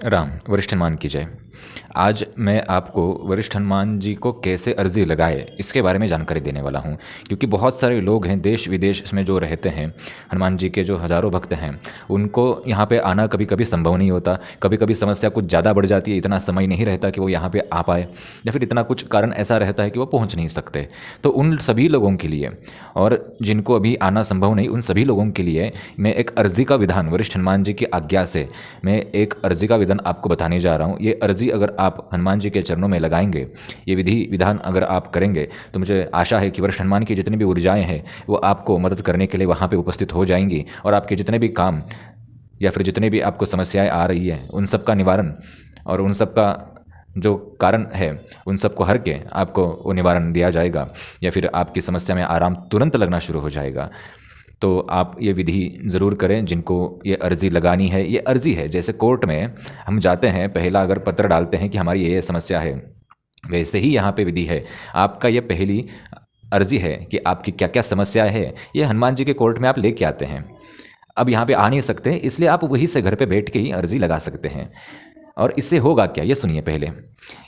राम वरिष्ठ हनुमान की जय। आज मैं आपको वरिष्ठ हनुमान जी को कैसे अर्जी लगाए इसके बारे में जानकारी देने वाला हूं, क्योंकि बहुत सारे लोग हैं देश विदेश में जो रहते हैं। हनुमान जी के जो हज़ारों भक्त हैं उनको यहाँ पे आना कभी कभी संभव नहीं होता। कभी कभी समस्या कुछ ज़्यादा बढ़ जाती है, इतना समय नहीं रहता कि वो यहाँ पे आ पाए, या फिर इतना कुछ कारण ऐसा रहता है कि वो पहुँच नहीं सकते। तो उन सभी लोगों के लिए और जिनको अभी आना संभव नहीं, उन सभी लोगों के लिए मैं एक अर्जी का विधान वरिष्ठ हनुमान जी की आज्ञा से मैं एक अर्जी का विधान आपको बताने जा रहा हूँ। ये अर्जी अगर आप हनुमान जी के चरणों में लगाएंगे, ये विधि विधान अगर आप करेंगे, तो मुझे आशा है कि वरिष्ठ हनुमान की जितनी भी ऊर्जाएं हैं वो आपको मदद करने के लिए वहाँ पे उपस्थित हो जाएंगी, और आपके जितने भी काम या फिर जितने भी आपको समस्याएं आ रही है उन सब का निवारण और उन सब का जो कारण है उन सबको हर के आपको वो निवारण दिया जाएगा, या फिर आपकी समस्या में आराम तुरंत लगना शुरू हो जाएगा। तो आप ये विधि ज़रूर करें जिनको ये अर्ज़ी लगानी है। ये अर्ज़ी है, जैसे कोर्ट में हम जाते हैं, पहला अगर पत्र डालते हैं कि हमारी ये समस्या है, वैसे ही यहाँ पे विधि है। आपका ये पहली अर्ज़ी है कि आपकी क्या क्या समस्या है, ये हनुमान जी के कोर्ट में आप लेके आते हैं। अब यहाँ पे आ नहीं सकते, इसलिए आप वहीं से घर पे बैठ के ही अर्ज़ी लगा सकते हैं। और इससे होगा क्या, ये सुनिए पहले।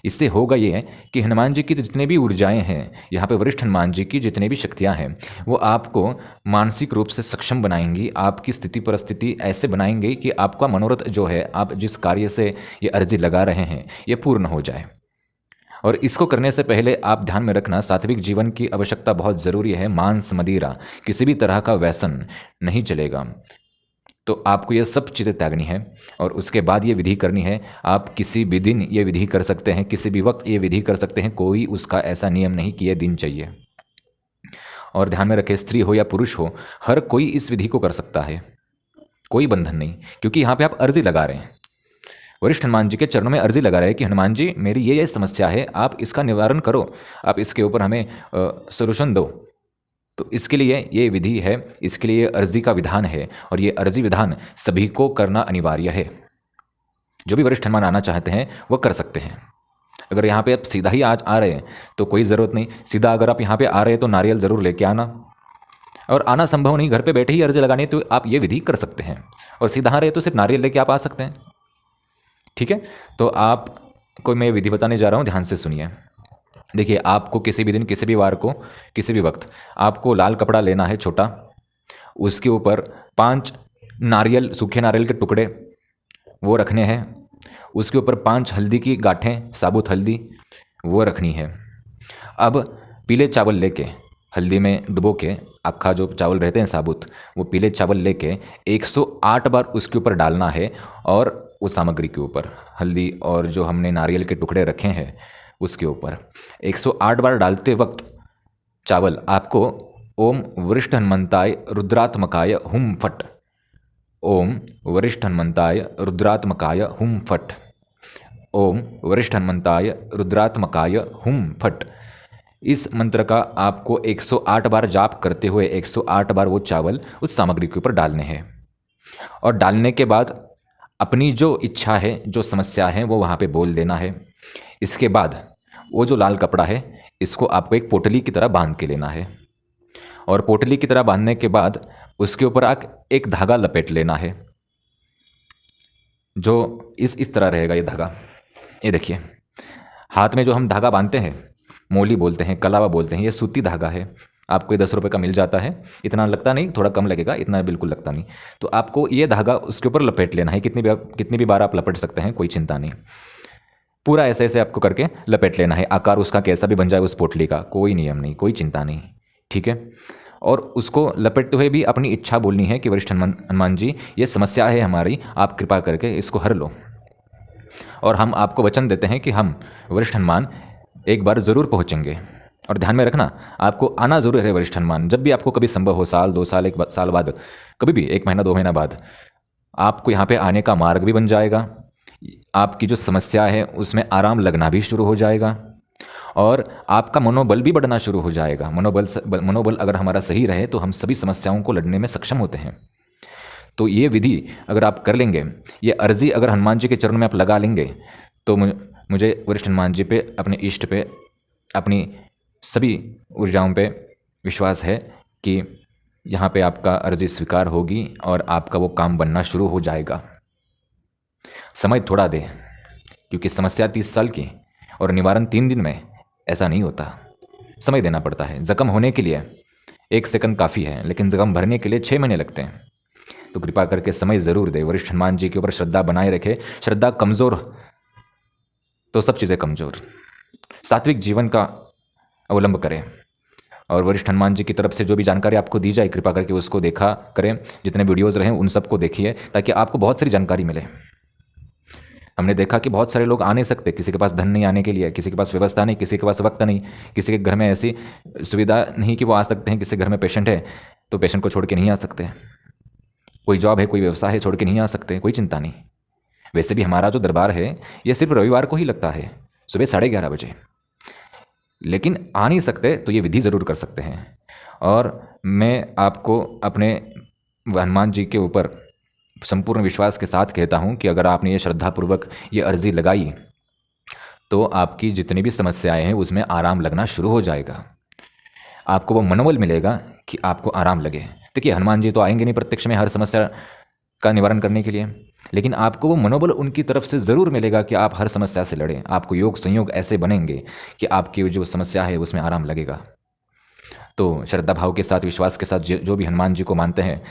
इससे होगा ये कि हनुमान जी की जितने भी ऊर्जाएं हैं, यहाँ पे वरिष्ठ हनुमान जी की जितनी भी शक्तियाँ हैं, वो आपको मानसिक रूप से सक्षम बनाएंगी। आपकी स्थिति परिस्थिति ऐसे बनाएंगे कि आपका मनोरथ जो है, आप जिस कार्य से ये अर्जी लगा रहे हैं, ये पूर्ण हो जाए। और इसको करने से पहले आप ध्यान में रखना, सात्विक जीवन की आवश्यकता बहुत ज़रूरी है। मांस मदिरा किसी भी तरह का व्यसन नहीं चलेगा। तो आपको ये सब चीज़ें त्यागनी है और उसके बाद ये विधि करनी है। आप किसी भी दिन ये विधि कर सकते हैं, किसी भी वक्त ये विधि कर सकते हैं, कोई उसका ऐसा नियम नहीं कि ये दिन चाहिए। और ध्यान में रखें, स्त्री हो या पुरुष हो, हर कोई इस विधि को कर सकता है, कोई बंधन नहीं। क्योंकि यहाँ पे आप अर्जी लगा रहे हैं, वरिष्ठ हनुमान जी के चरणों में अर्जी लगा रहे हैं कि हनुमान जी मेरी ये समस्या है, आप इसका निवारण करो, आप इसके ऊपर हमें सोल्यूशन दो। तो इसके लिए ये विधि है, इसके लिए अर्जी का विधान है, और ये अर्जी विधान सभी को करना अनिवार्य है। जो भी वरिष्ठ हनुमान आना चाहते हैं वो कर सकते हैं। अगर यहाँ पे आप सीधा ही आज आ रहे हैं तो कोई ज़रूरत नहीं, सीधा अगर आप यहाँ पे आ रहे हैं तो नारियल ज़रूर लेके आना। और आना संभव नहीं, घर पे बैठे ही अर्जी लगानी है, तो आप ये विधि कर सकते हैं। और सीधा आ रहे हैं तो सिर्फ नारियल लेके आप आ सकते हैं। ठीक है, तो आपको मैं विधि बताने जा रहा हूँ, ध्यान से सुनिए। देखिए, आपको किसी भी दिन, किसी भी वार को, किसी भी वक्त आपको लाल कपड़ा लेना है छोटा, उसके ऊपर 5 नारियल, सूखे नारियल के टुकड़े वो रखने हैं। उसके ऊपर 5 हल्दी की गांठें, साबुत हल्दी, वो रखनी है। अब पीले चावल लेके, हल्दी में डुबो के, अक्खा जो चावल रहते हैं साबुत, वो पीले चावल लेके 108 बार उसके ऊपर डालना है। और उस सामग्री के ऊपर, हल्दी और जो हमने नारियल के टुकड़े रखे हैं उसके ऊपर 108 बार डालते वक्त चावल आपको ओम वरिष्ठ हनुमंताय रुद्रात्मकाय हुम फट, ओम वरिष्ठ हनुमंताय रुद्रात्मकाय हुम फट, ओम वरिष्ठ हनुमंताय रुद्रात्मकाय हुम फट, इस मंत्र का आपको 108 बार जाप करते हुए 108 बार वो चावल उस सामग्री के ऊपर डालने हैं। और डालने के बाद अपनी जो इच्छा है, जो समस्या है, वो वहाँ पे बोल देना है। इसके बाद वो जो लाल कपड़ा है, इसको आपको एक पोटली की तरह बांध के लेना है। और पोटली की तरह बांधने के बाद उसके ऊपर आप एक धागा लपेट लेना है, जो इस तरह रहेगा ये धागा। ये देखिए, हाथ में जो हम धागा बांधते हैं, मोली बोलते हैं, कलावा बोलते हैं, ये सूती धागा है। आपको ये 10 रुपये का मिल जाता है, इतना लगता नहीं, थोड़ा कम लगेगा, इतना बिल्कुल लगता नहीं। तो आपको ये धागा उसके ऊपर लपेट लेना है। कितनी भी बार आप लपेट सकते हैं, कोई चिंता नहीं। पूरा ऐसे ऐसे आपको करके लपेट लेना है। आकार उसका कैसा भी बन जाए उस पोटली का, कोई नियम नहीं, कोई चिंता नहीं। ठीक है, और उसको लपेटते हुए भी अपनी इच्छा बोलनी है कि वरिष्ठ हनुमान जी, ये समस्या है हमारी, आप कृपा करके इसको हर लो। और हम आपको वचन देते हैं कि हम वरिष्ठ हनुमान एक बार ज़रूर पहुँचेंगे। और ध्यान में रखना, आपको आना ज़रूर है वरिष्ठ हनुमान, जब भी आपको कभी संभव हो, साल 2 साल 1 साल बाद, कभी भी 1 महीना 2 महीना बाद आपको यहाँ पे आने का मार्ग भी बन जाएगा। आपकी जो समस्या है उसमें आराम लगना भी शुरू हो जाएगा, और आपका मनोबल भी बढ़ना शुरू हो जाएगा। मनोबल अगर हमारा सही रहे तो हम सभी समस्याओं को लड़ने में सक्षम होते हैं। तो ये विधि अगर आप कर लेंगे, ये अर्जी अगर हनुमान जी के चरणों में आप लगा लेंगे, तो मुझे वरिष्ठ हनुमान जी पे, अपने इष्ट पे, अपनी सभी ऊर्जाओं पे विश्वास है कि यहाँ पे आपका अर्जी स्वीकार होगी और आपका वो काम बनना शुरू हो जाएगा। समय थोड़ा दे, क्योंकि समस्या 30 साल की और निवारण 3 दिन में, ऐसा नहीं होता। समय देना पड़ता है। जख्म होने के लिए 1 सेकंड काफ़ी है, लेकिन जख्म भरने के लिए 6 महीने लगते हैं। तो कृपा करके समय ज़रूर दे। वरिष्ठ हनुमान जी के ऊपर श्रद्धा बनाए रखे। श्रद्धा कमज़ोर तो सब चीज़ें कमज़ोर। सात्विक जीवन का अवलंब करें और वरिष्ठ हनुमान जी की तरफ से जो भी जानकारी आपको दी जाए, कृपा करके उसको देखा करें। जितने वीडियोज़ रहें उन सबको देखिए, ताकि आपको बहुत सारी जानकारी मिले। हमने देखा कि बहुत सारे लोग आ नहीं सकते, किसी के पास धन नहीं आने के लिए, किसी के पास व्यवस्था नहीं, किसी के पास वक्त नहीं, किसी के घर में ऐसी सुविधा नहीं कि वो आ सकते हैं। किसी घर में पेशेंट है तो पेशेंट को छोड़ के नहीं आ सकते। कोई जॉब है, कोई व्यवसाय है, छोड़ के नहीं आ सकते। कोई चिंता नहीं। वैसे भी हमारा जो दरबार है ये सिर्फ रविवार को ही लगता है, सुबह 11:30 बजे। लेकिन आ नहीं सकते तो ये विधि ज़रूर कर सकते हैं। और मैं आपको अपने हनुमान जी के ऊपर संपूर्ण विश्वास के साथ कहता हूँ कि अगर आपने ये श्रद्धापूर्वक ये अर्जी लगाई तो आपकी जितनी भी समस्याएं हैं उसमें आराम लगना शुरू हो जाएगा। आपको वो मनोबल मिलेगा कि आपको आराम लगे। देखिए, हनुमान जी तो आएंगे नहीं प्रत्यक्ष में हर समस्या का निवारण करने के लिए, लेकिन आपको वो मनोबल उनकी तरफ से ज़रूर मिलेगा कि आप हर समस्या से लड़ें। आपको योग संयोग ऐसे बनेंगे कि आपकी जो समस्या है उसमें आराम लगेगा। तो श्रद्धा भाव के साथ, विश्वास के साथ जो भी हनुमान जी को मानते हैं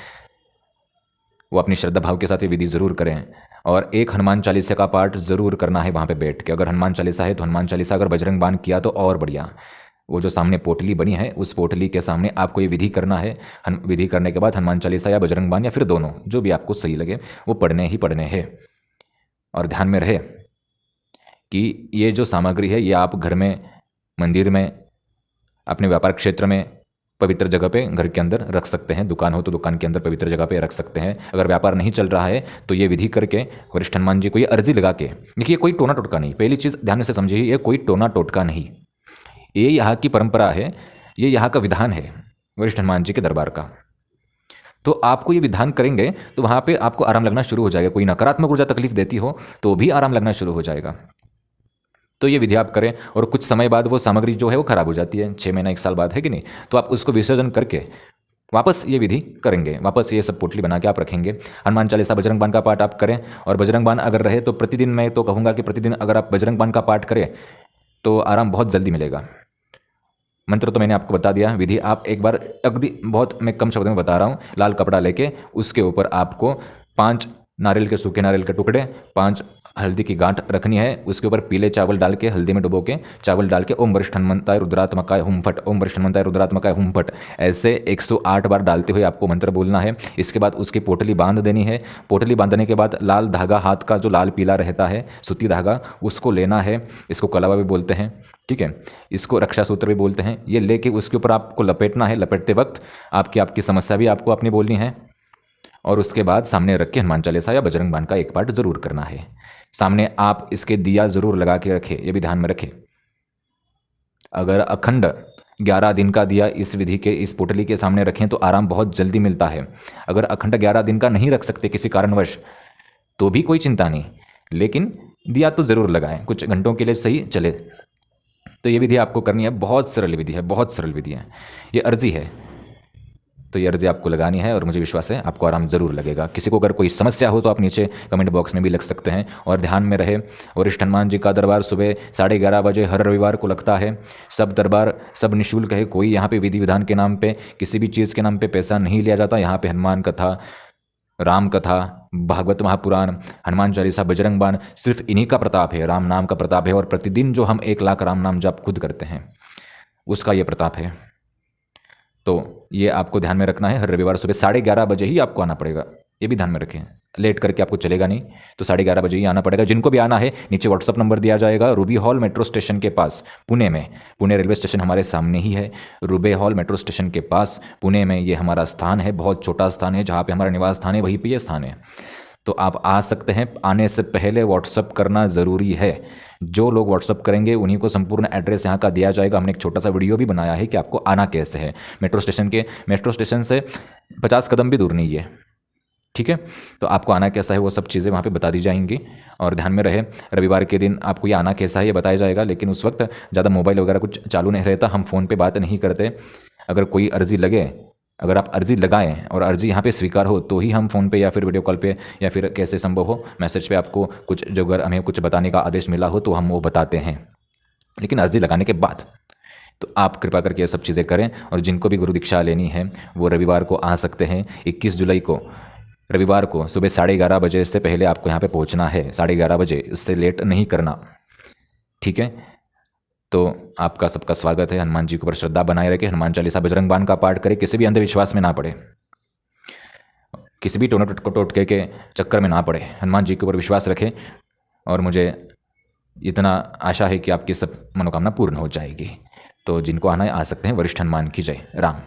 वो अपनी श्रद्धा भाव के साथ ये विधि ज़रूर करें। और एक हनुमान चालीसा का पाठ ज़रूर करना है वहाँ पे बैठ के। अगर हनुमान चालीसा है तो हनुमान चालीसा, अगर बजरंग बाण किया तो और बढ़िया। वो जो सामने पोटली बनी है उस पोटली के सामने आपको ये विधि करना है। विधि करने के बाद हनुमान चालीसा या बजरंग बाण या फिर दोनों, जो भी आपको सही लगे वो पढ़ने ही पढ़ने हैं। और ध्यान में रहे कि ये जो सामग्री है ये आप घर में, मंदिर में, अपने व्यापार क्षेत्र में पवित्र जगह पे घर के अंदर रख सकते हैं। दुकान हो तो दुकान के अंदर पवित्र जगह पे रख सकते हैं। अगर व्यापार नहीं चल रहा है तो ये विधि करके वरिष्ठ हनुमान जी को ये अर्जी लगा के, देखिए कोई टोना टोटका नहीं, पहली चीज़ ध्यान से समझिए, ये कोई टोना टोटका नहीं, ये यहाँ की परंपरा है, ये यहाँ का विधान है वरिष्ठ हनुमान जी के दरबार का। तो आपको ये विधान करेंगे तो वहाँ पे आपको आराम लगना शुरू हो जाएगा। कोई नकारात्मक ऊर्जा तकलीफ देती हो तो भी आराम लगना शुरू हो जाएगा। तो ये विधि आप करें और कुछ समय बाद वो सामग्री जो है वो खराब हो जाती है, 6 महीना 1 साल बाद, है कि नहीं, तो आप उसको विसर्जन करके वापस ये विधि करेंगे। वापस ये सब पोटली बना के आप रखेंगे। हनुमान चालीसा, बजरंग बाण का पाठ आप करें। और बजरंग बाण अगर रहे तो प्रतिदिन, मैं तो कहूँगा कि प्रतिदिन अगर आप बजरंग बाण का पाठ करें तो आराम बहुत जल्दी मिलेगा। मंत्र तो मैंने आपको बता दिया, विधि आप एक बार अगदी बहुत मैं कम शब्द में बता रहा हूँ। लाल कपड़ा लेके उसके ऊपर आपको 5 नारियल के, सूखे नारियल के टुकड़े, 5 हल्दी की गांठ रखनी है। उसके ऊपर पीले चावल डाल के, हल्दी में डुबो के चावल डाल के ओम वरिष्ठ हनुमंताय रुद्रात्मकाय हुम फट, ओम वरिष्ठ हनुमंताय रुद्रात्मकाय हुम फट, ऐसे 108 बार डालते हुए आपको मंत्र बोलना है। इसके बाद उसकी पोटली बांध देनी है। पोटली बांधने के बाद लाल धागा, हाथ का जो लाल पीला रहता है सूती धागा, उसको लेना है। इसको कलावा भी बोलते हैं, ठीक है, इसको रक्षा सूत्र भी बोलते हैं। ये लेके उसके ऊपर आपको लपेटना है। लपेटते वक्त आपकी समस्या भी आपको अपनी बोलनी है। और उसके बाद सामने रख के हनुमान चालीसा या बजरंग बाण का एक पाठ जरूर करना है। सामने आप इसके दिया जरूर लगा के रखें, ये भी ध्यान में रखें। अगर अखंड 11 दिन का दिया इस विधि के, इस पोटली के सामने रखें तो आराम बहुत जल्दी मिलता है। अगर अखंड 11 दिन का नहीं रख सकते किसी कारणवश तो भी कोई चिंता नहीं, लेकिन दिया तो ज़रूर लगाएं, कुछ घंटों के लिए सही चले। तो ये विधि आपको करनी है। बहुत सरल विधि है, बहुत सरल विधि है। ये अर्जी है तो ये अर्जी आपको लगानी है और मुझे विश्वास है आपको आराम ज़रूर लगेगा। किसी को अगर कोई समस्या हो तो आप नीचे कमेंट बॉक्स में भी लिख सकते हैं। और ध्यान में रहे, वरिष्ठ हनुमान जी का दरबार सुबह 11:30 बजे हर रविवार को लगता है। सब दरबार सब निःशुल्क है। कोई यहाँ पे विधि विधान के नाम पे, किसी भी चीज़ के नाम पे पैसा नहीं लिया जाता। यहाँ पे हनुमान कथा, राम कथा, भागवत महापुराण, हनुमान चालीसा, बजरंग बाण, सिर्फ इन्हीं का प्रताप है, राम नाम का प्रताप है। और प्रतिदिन जो हम 1 लाख राम नाम जाप खुद करते हैं उसका ये प्रताप है। तो ये आपको ध्यान में रखना है। हर रविवार सुबह 11:30 बजे ही आपको आना पड़ेगा, ये भी ध्यान में रखें। लेट करके आपको चलेगा नहीं, तो 11:30 बजे ही आना पड़ेगा। जिनको भी आना है नीचे व्हाट्सअप नंबर दिया जाएगा। रूबी हॉल मेट्रो स्टेशन के पास, पुणे में, पुणे रेलवे स्टेशन हमारे सामने ही है। रूबी हॉल मेट्रो स्टेशन के पास पुणे में ये हमारा स्थान है। बहुत छोटा स्थान है, जहाँ पे हमारा निवास स्थान है वहीं पे ये स्थान है। तो आप आ सकते हैं। आने से पहले व्हाट्सअप करना ज़रूरी है। जो लोग व्हाट्सअप करेंगे उन्हीं को संपूर्ण एड्रेस यहाँ का दिया जाएगा। हमने एक छोटा सा वीडियो भी बनाया है कि आपको आना कैसे है। मेट्रो स्टेशन से 50 कदम भी दूर नहीं है, ठीक है। तो आपको आना कैसा है वो सब चीज़ें वहाँ पे बता दी जाएंगी। और ध्यान में रहे, रविवार के दिन आपको ये आना कैसा है ये बताया जाएगा। लेकिन उस वक्त ज़्यादा मोबाइल वगैरह कुछ चालू नहीं रहता, हम फ़ोन पे बात नहीं करते। अगर कोई अर्जी लगे, अगर आप अर्जी लगाएं और अर्जी यहाँ पे स्वीकार हो तो ही हम फ़ोन पे या फिर वीडियो कॉल पे या फिर कैसे संभव हो मैसेज पे आपको कुछ जो अगर हमें कुछ बताने का आदेश मिला हो तो हम वो बताते हैं। लेकिन अर्जी लगाने के बाद तो आप कृपा करके ये सब चीज़ें करें। और जिनको भी गुरु दीक्षा लेनी है वो रविवार को आ सकते हैं। 21 जुलाई को रविवार को सुबह 11:30 बजे से पहले आपको यहाँ पे पहुँचना है। 11:30 बजे, इससे लेट नहीं करना, ठीक है। तो आपका सबका स्वागत है। हनुमान जी के ऊपर श्रद्धा बनाए रखें, हनुमान चालीसा बजरंग बाण का पाठ करें, किसी भी अंधविश्वास में ना पड़े, किसी भी टोटके के चक्कर में ना पड़े, हनुमान जी के ऊपर विश्वास रखें। और मुझे इतना आशा है कि आपकी सब मनोकामना पूर्ण हो जाएगी। तो जिनको आना है आ सकते हैं। वरिष्ठ हनुमान की जय। राम।